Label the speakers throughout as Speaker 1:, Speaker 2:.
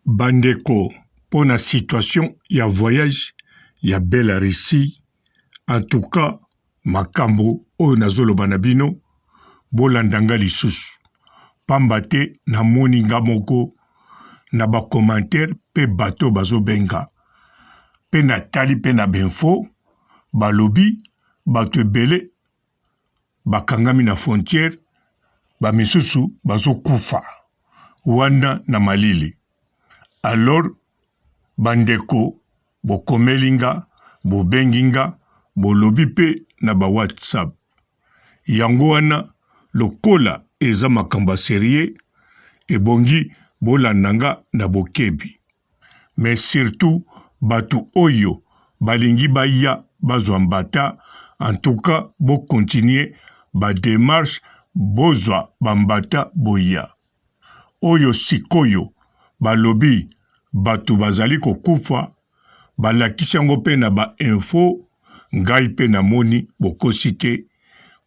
Speaker 1: Bandeko, pour la situation, il y a voyage, il y a Belarussie. En tout cas, makambo, o nazolo banabino, bolandanga lisusu. Pambate na moninga moko, na ba commentaire, pe bato bazo benga. Pe na tali pe na benfo, balobi, bato ebele, bakangami na frontière, ba misusu bazo kufa. Wana na malili. Alors, bandeko, bo komelinga, bo benginga, bo lobi pe na ba WhatsApp. Yango wana, lokola eza makamba serie, ebongi bolandanga na bokebi. Mais surtout, batu oyo, balingi baya, bazwa mbata, en tout cas, bo continuer, ba démarche, bozwa bambata boya. Oyo sikoyo, balobi, batu bazali kokufa, balakisi yango pe na ba info, ngai pe na moni bokosi te,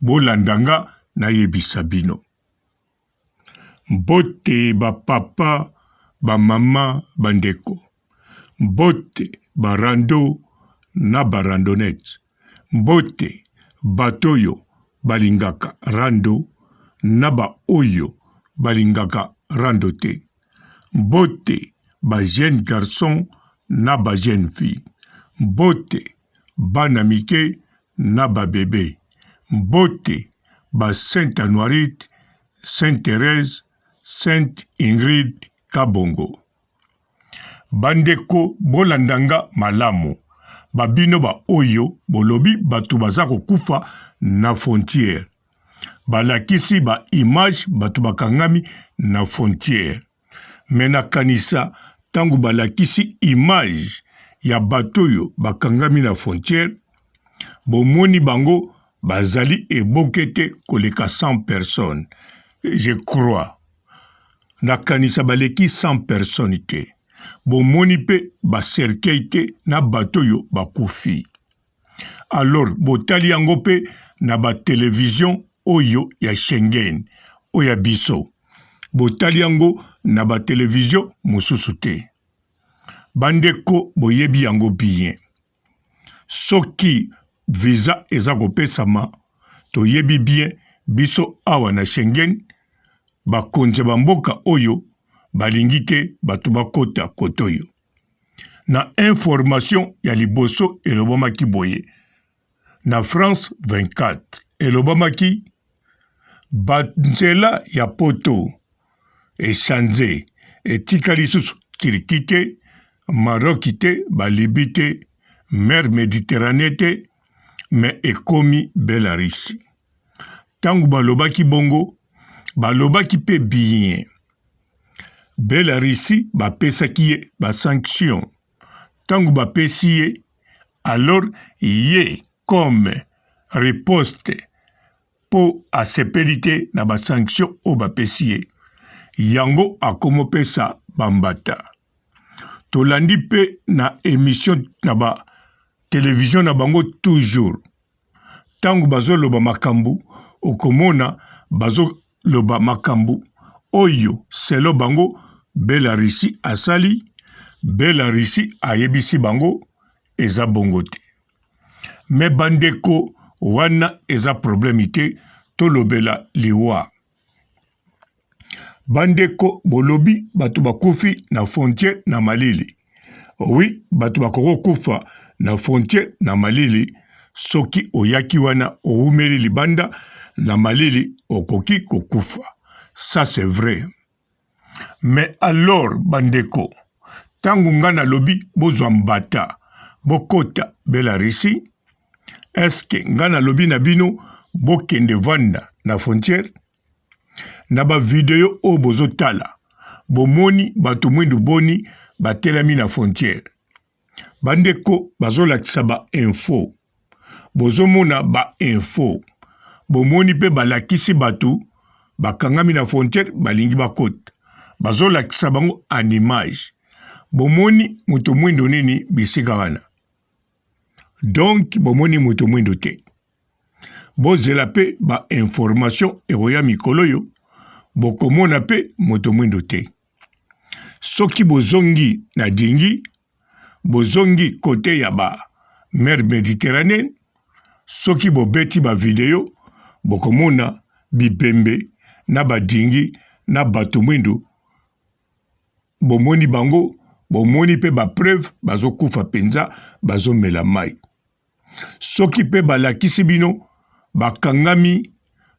Speaker 1: bolandanga na yebisa bino. Mbote ba papa, ba mama, bandeko. Mbote ba rando na ba randonnette. Mbote batoyo balingaka rando na ba oyo balingaka rando te. Mbote ba jeune garçon na ba jeune fille. Mbote bana mike na ba bébé. Mbote ba Sainte Anoirite, Sainte Thérèse, Sainte Ingrid Kabongo. Bandeko bolandanga malamu. Babino ba oyo bolobi batu baza kokufa na frontière. Balakisi ba image batu bakangami na frontière. Mena kanisa tangu balakisi image ya batoyo bakangami na frontière, bomoni bango bazali ebokete koleka 100 personnes. Je crois. Na kanisa baleki 100 personnes te. Bomoni pe baserkei te na batoyo bakufi. Alors, botali yango pe na ba télévision oyo ya Schengen, oya biso. Botali yango na ba télévision mosusu te. Bandeko boyebi yango bien. Soki visa eza kopesama, toyebi bien biso awa na Schengen, bakonze bamboka oyo balingi te batu bakota kotoyo. Na information ya liboso elobamaki boye. Na France 24 elobamaki banzela ya poto echange etikali susu Turquie te, Maroc te, Balibi te, mer Méditerranée te, mais ekomi Belarussie. Tangu balobaki bongo, balobaki pe bien. Belarussie bapesaki ye ba sanction. Tangu bapesi ye, alors ye comme riposte po asepelite na ba sanction o bapesi ye. Yango akomopesa bambata. Tolandi pe na émission na ba télévision na bango toujours. Tangu bazo loba makambu, okomona bazo loba makambu. Oyo selo bango Belarussie asali, Belarussie ayebisi bango eza bongo te. Me bandeko wana eza problème te, tolobela liwa. Bandeko bolobi batu bakufi na frontière na malili. Oui, batu bakoko kufa na frontière na malili, soki oyaki wana oumeli libanda na malili okoki kokufa. Ça c'est vrai. Mais alors, bandeko, tangu nga na lobi bozwa mbata, bokota Belarussie, est-ce que nga na lobi na bino bokende vanda na frontière? Na ba video o bozotala, bomoni batu mwindu boni batelami na frontière. Bandeko bazolakisa ba info. Bozomona ba info. Bomoni pe balakisi batu bakangami na frontière balingi bakota. Bazolakisa bango en image. Bomoni muto mwindo nini bisika wana. Donc bomoni muto mwindo te. Bozela pe ba information eroya mikolo yo. Bokomona pe muto mwindo te. soki bozongi na dingi bozongi kote ya ba mer Méditerranée soki bobeti ba video bokomona bibembe na badingi na bato mwindu bomoni bango bomoni pe ba preuve bazokufa penza bazomela mai soki pe balakisi bino bakangami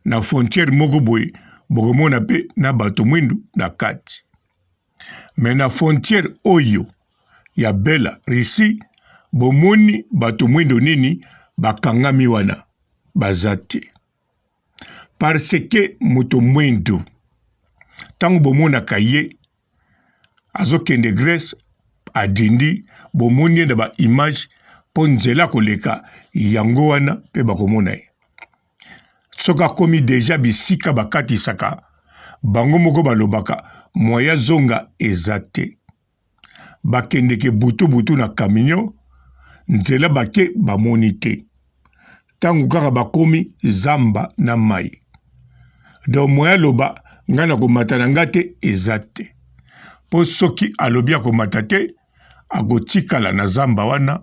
Speaker 1: na frontière moko boye bokomona pe na bato mwindu na kati me na frontière oyo ya Bela Russie bomoni bato mwindu nini bakangami wana bazate parce que moto mwindu tango bomonaka ye azokende Grèce adindi bomoni na ba image po nzela koleka yango wana pe bakomona ye soki akomi deja bisika bakatisaka bango moko balobaka moya zonga eza te bakendeke butu na camion nzela bake bamoni te tango kaka bakomi zamba na mai donc moya loba ngai na komata na nga te eza te po soki alobi akomata te akotikala na zamba wana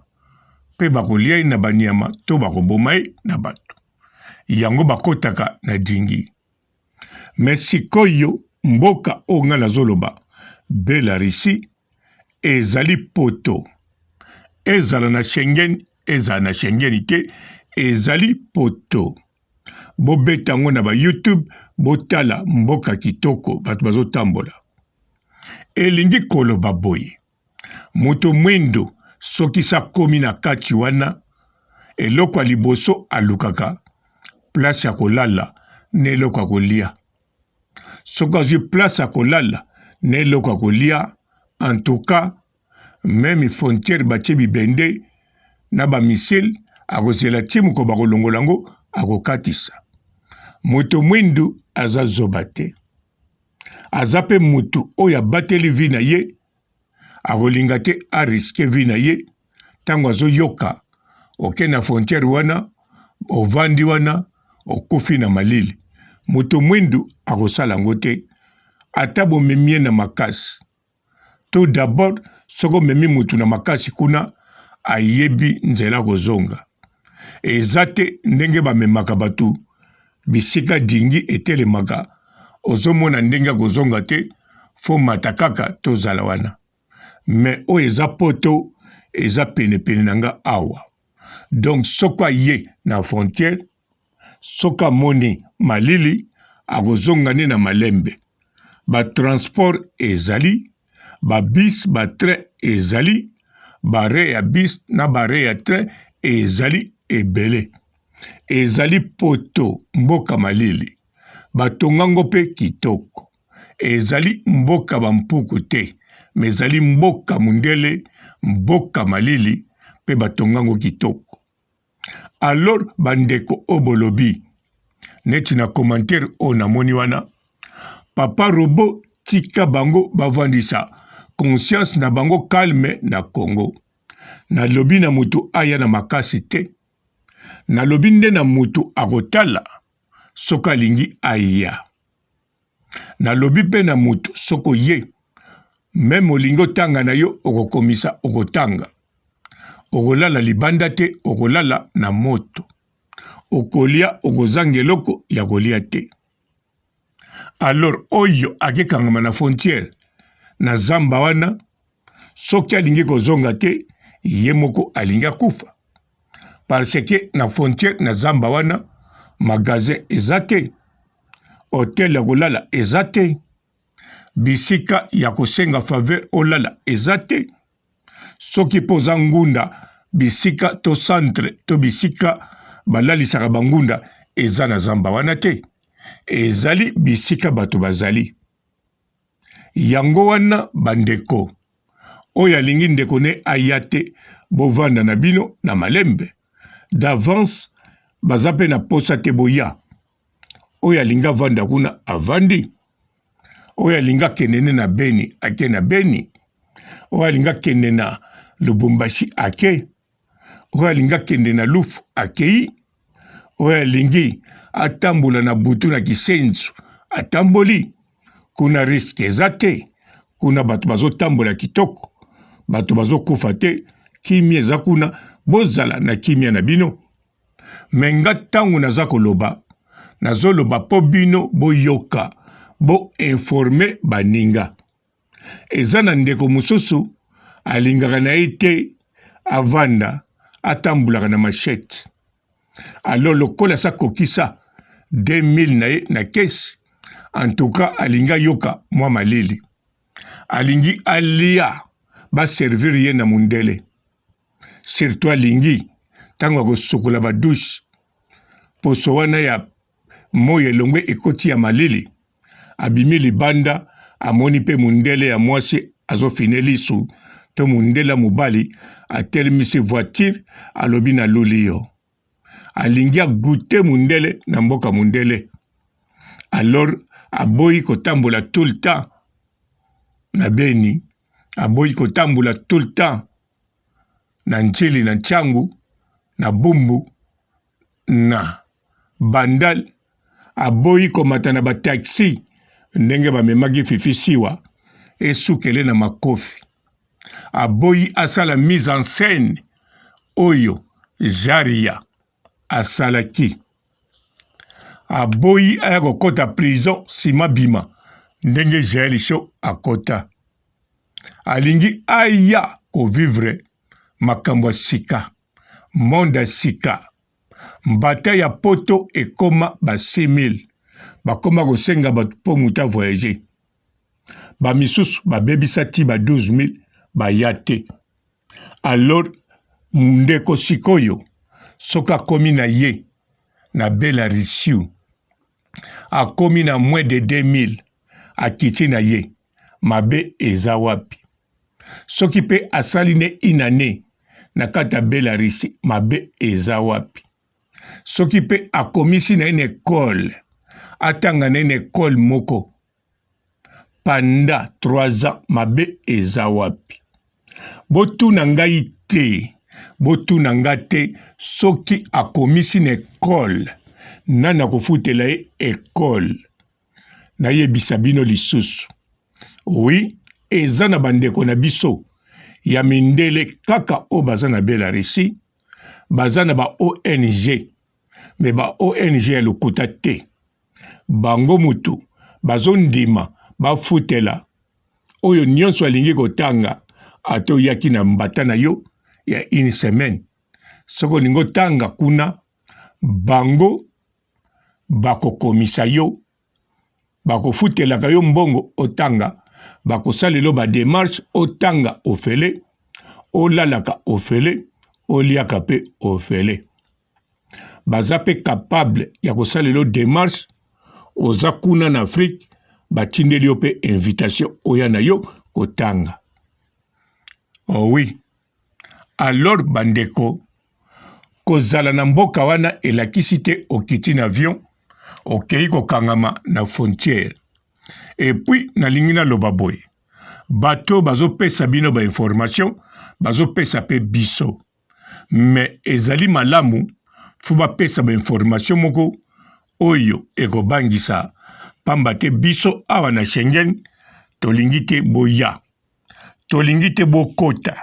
Speaker 1: pe bakolia ye na banyama to bakoboma ye na bato yango bakotaka na dingi me sikoyo mboka oyo ngai nazoloba Bela Russie ezali poto ezala na Schengen ezala na Schengen te ezali poto bobeta yango na ba YouTube botala mboka kitoko bato bazotambola elingi koloba boye moto mwendo soki sakomi na kati wana eloko ya liboso alukaka place ya kolala na eloko ya kolia soki azwi place ya kolala na eloko ya kolia en tout cas même frontière batie bibende na bamisile akozela tie moko bakolongola yango akokatisa moto mwindu aza zoba te aza pe mutu oyo abateli vi na ye akolinga te ariske vi na ye ntango azoyoka oke na frontière wana ovandi wana okufi na malili moto mwindu akosala yango te ata bomemi ye na makasi to d'abord soko omemi mutu na makasi kuna ayebi nzela kozonga eza te ndenge bamemaka bato bisika dingi etelemaka ozomona ndenge akozonga te fo mata kaka tozala wana me oyo eza poto eza penepene na nga awa donc soko aye na frontière soko amoni malili akozonga nde na malembe batransport ezali babis batrain ezali bare ya bis na bare ya train ezali ebele ezali poto mboka malili batongango pe kitoko ezali mboka bampuku te me ezali mboka mundele mboka malili pe batongango kitoko alors bandeko obolobi neti na commentaire o namoni wana papa robo tika bango bavandisa conscience na bango calme na Congo nalobi na mutu aya na makasi te nalobi nde na mutu akotala soko alingi aya nalobi pe na mutu soko ye meme olingi otanga na yo okokomisa okotanga okolala libanda te okolala na moto okolia okozanga eloko ya kolia te alors oyo akekangama na frontière na zamba wana soki alingi kozonga te ye moko alingi akufa parce que na frontière na zamba wana magasin eza te hotel ya kolala eza te bisika ya kosenga faveur olala eza te soki mpo oza ngunda bisika to centre to bisika balalisaka bangunda eza na zamba wana te ezali bisika bato bazali yango wana bandeko oyo alingi ndeko ne aya te bovanda na bino na malembe d'avance baza pe na posa te boya oyo alingi avanda kuna avandi oyo alingi akende na Beni ake na Beni oyo alingi akende na Lubumbashi ake oyo alingi akende na Lufu akei oyo alingi atambola na butu na Kisenzu atamboli kuna riske eza te kuna bato bazotambola kitoko, bato bazokufa te, kimia eza kuna, bozala na kimia na bino. Me nga ntango naza koloba, nazoloba po bino boyoka, bo informe baninga. Eza na ndeko mosusu alingaka na ye te avanda atambulaka na machete. Alors lokola sa kokisa 2000 na ye na kesi, en tout cas alinga yoka mwa malili. Alingi alia ba servir ye na mundele. Surtout alingi tango akosokola ba douche. Poso wana ya moye longwe ekoti ya malili. Abimi libanda amoni pe mundele ya mwasi azofine lisu. To mundela mubali atelemisi voiture alobi na luli yo. Alingi agute mundele na mboka mundele. Alors aboyi kotambola tout le temps na Beni, aboyi kotambola tout le temps na Njili na Nchangu, na Bumbu, na Bandal, aboyi komata na ba taxi ndenge bamemaki fifisiwa esukele na makofi. Aboyi asala mise en scène oyo Jaria asalaki. Aboyi aya kokota prison sima bima ndenge Jaeli Show akota. Alingi aya kovivre makambo ya sika, monde ya sika. Mbata ya poto ekoma ba 6000, bakoma kosenga bato po muta voyager. Ba misusu babebisa ti ba 12000 bayate. Alors ndeko sikoyo soka komi na ye na Belarussie, akomi na moins de 2000 akiti na ye, mabe eza wapi? Soki pe asali ne inane na kata Belarussie, mabe eza wapi? Soki pe akomisi na une école, atanga na une école moko panda 3 ans, mabe eza wapi? Botuna ngai te, botuna nga te, soki akomisi na école, nana kofutela ye école, na yebisa bino lisusu. Oui, eza na bandeko na biso, ya mindele kaka o baza na Belarussie, baza na ba ONG, me ba ONG ya lokuta te. Bango mutu, bazo ndima, bafutela, oyo nyonso alingi kotanga, ato yaki na mbata na yo, ya une semaine. Soko ningo tanga kuna, bango, bako komisa yo, bako futelaka yo mbongo otanga, bako salelo ba démarche otanga ofele, olalaka ofele, oliaka pe ofele. Baza pe capable ya kosalelo démarche, oza kuna na Afrique, batindeli yo pe invitation oya na yo kotanga. Oh oui. Alors bandeko, kozala na mboka wana elakisi te okiti na avion, okei kokangama na frontière. Et puis, nalingi na loba boye. Bato bazo pesa bino ba information, bazo pesa pe biso. Mais ezali malamu, fuba pesa ba information moko, oyo eko bangisa, pamba te biso awa na Schengen, tolingi te boya. Tolingi te bokota.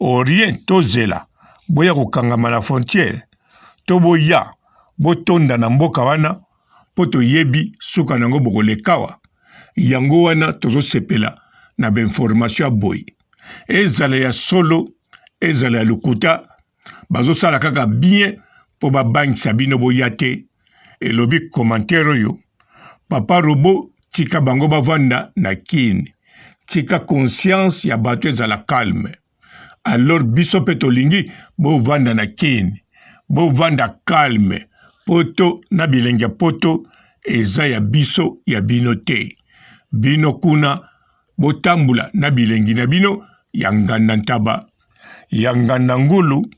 Speaker 1: Orien tozela, boya kokangama na frontière, to boya, botonda na mboka wana, poto yebi suka nango bokolekawa. Yango wana tozo sepela na ba information boy. Ezala ya solo, ezala ya lukuta, bazo sala kaka bien po ba bangisa bino boyate. Elobi commentaire yo, papa robo tika bango bavanda na kini. Tika conscience ya bato ezala calme. Alors biso pe tolingi bo vanda na kini, bo vanda calme, poto na bilenge poto eza ya biso ya bino te. Bino kuna botambula na bilengi na bino ya nganda ntaba, ya nganda ngulu,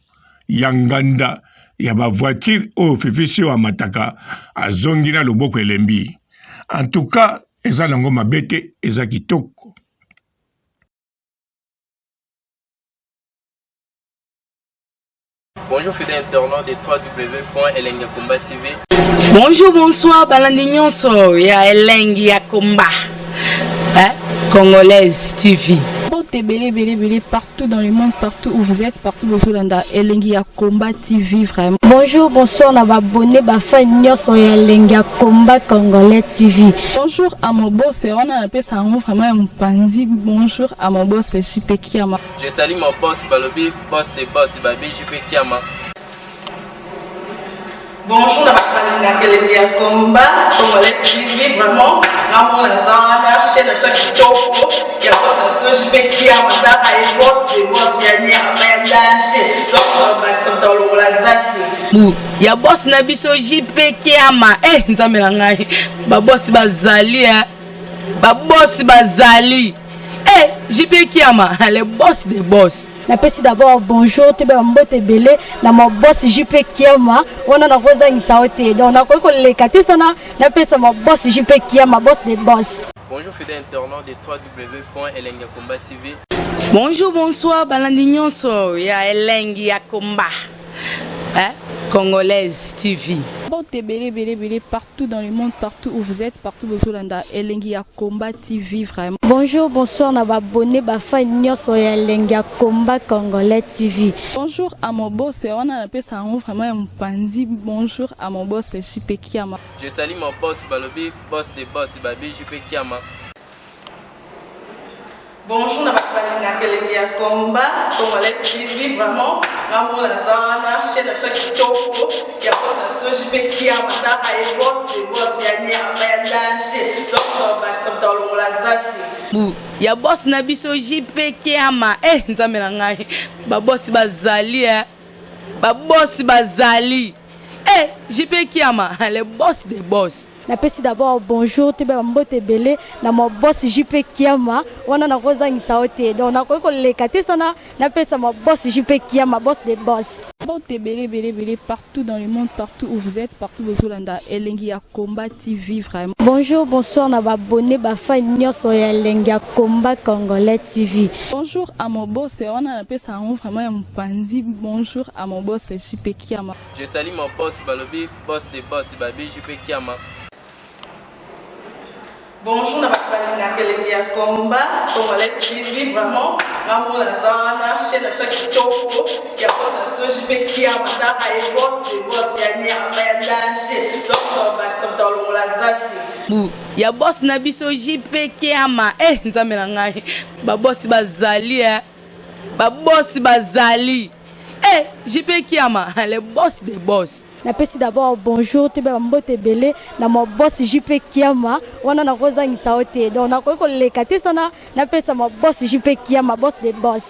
Speaker 1: ya nganda ya ba voiture o fifisi wa mataka azongi na loboko elembi. En tout cas, eza nango mabete, eza kitoko.
Speaker 2: Bonjour fidèles internautes de www.elengiakomba TV.
Speaker 3: Bonjour, bonsoir, balandi nyonso ya Elengi ya Komba. hein? Congolaise TV.
Speaker 4: Partout dans le monde, partout où vous êtes, partout où vous êtes, Elengia Combat TV vraiment.
Speaker 5: Bonjour, bonsoir, on a abonné Bafa Nyos Elengia Combat Congolais TV.
Speaker 4: Bonjour à mon boss, on a appelé ça vraiment un pandi. Bonjour à mon boss, JP Kiama.
Speaker 2: Je salue mon boss Balobi, boss des boss Babi, JP Kiama.
Speaker 3: Bonjour, la Elengia Combat Congolais TV vraiment. Ramon Lazana, chef de chaque topo, il y a boss de JP Kiama, et boss des boss, il y a un danger. Donc, Maxime Talon Lazaki. Il y a boss Nabiso JP Kiama. Eh, nous avons un boss Bazali. Boss Bazali. Eh, JP Kiama, le boss des boss.
Speaker 5: Napesi d'abord bonjour, tu es mbote belé, na mon boss JP Kiama, on a rosa isaote. Donc, on a quoi les katisana, napesi mon boss JP Kiama, boss des boss.
Speaker 2: Bonjour fidèles internautes de www.elengiakomba TV.
Speaker 3: Bonjour, bonsoir, Balandignon so, ya Elengia Combat. Hein? Congolaise TV.
Speaker 4: Partout dans le monde, partout où vous êtes, partout où vous êtes, Elengia Combat TV vraiment.
Speaker 5: Bonjour, bonsoir, on a abonné Bafa Nyos Elengia Combat Congolais TV.
Speaker 4: Bonjour à mon boss, on a appelé ça vraiment un pandi. Bonjour à mon boss, JP Kiama.
Speaker 2: Je salue mon boss Balobi, boss des boss Babi, JP Kiama.
Speaker 3: Bonjour, la Elengia Combat Congolais TV vraiment. Ramon Lazana, chef de chaque topo, il y a boss de JP Kiama, et boss des boss, il y a un danger. Donc, Maxime Talon Lazaki. Il y a boss Nabiso JP Kiama. Eh, nous avons un boss Bazali. Boss Bazali. Eh, JP Kiama, le boss des boss.
Speaker 5: Napesi d'abord bonjour, tu es mbote belé, na mon boss JP Kiama, on a rosa isaote. Donc, on a quoi les katisana, napesi mon boss JP Kiama, boss des boss.
Speaker 4: Partout dans le monde, partout où vous êtes, partout où vous êtes, Elengia Combat TV vraiment.
Speaker 5: Bonjour, bonsoir, on a abonné Bafa Nyos Elengia Combat Congolais TV.
Speaker 4: Bonjour à mon boss, on a appelé ça vraiment un pandi. Bonjour à mon boss, JP Kiama.
Speaker 2: Je salue mon boss Balobi, boss des boss Babi, JP Kiama.
Speaker 3: Bonjour, la Elengia Combat Congolais TV vraiment. Ramon Lazana, chef de chaque topo, il y a boss de JP Kiama, et boss des boss, il y a un danger. Donc, Maxime Talon Lazaki. Il y a boss Nabiso JP Kiama. Eh, nous avons un boss Bazali. Boss Bazali. Eh, JP Kiama, le boss des boss.
Speaker 5: Napesi d'abord bonjour, tu es mbote belé, na mon boss JP Kiama, on a rosa isaote. Donc, on a quoi les katisana, napesi mon boss JP Kiama, boss des boss.